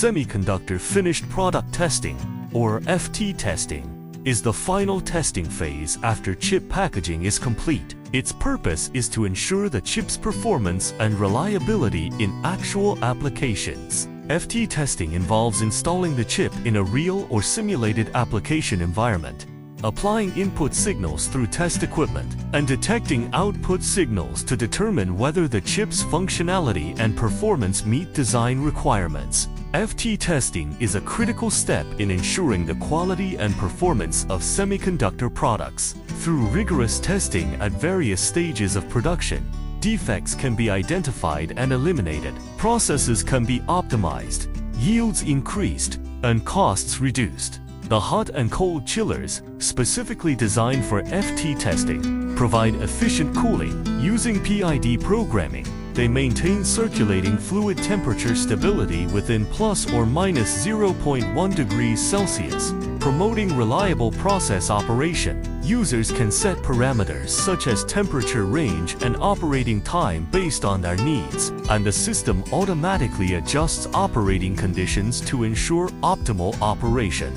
Semiconductor Finished Product Testing, or FT testing, is the final testing phase after chip packaging is complete. Its purpose is to ensure the chip's performance and reliability in actual applications. FT testing involves installing the chip in a real or simulated application environment, applying input signals through test equipment, and detecting output signals to determine whether the chip's functionality and performance meet design requirements. FT testing is a critical step in ensuring the quality and performance of semiconductor products. Through rigorous testing at various stages of production, defects can be identified and eliminated, processes can be optimized, yields increased, and costs reduced. The hot and cold chillers, specifically designed for FT testing, provide efficient cooling. Using PID programming, they maintain circulating fluid temperature stability within plus or minus 0.1 degrees Celsius, promoting reliable process operation. Users can set parameters such as temperature range and operating time based on their needs, and the system automatically adjusts operating conditions to ensure optimal operation.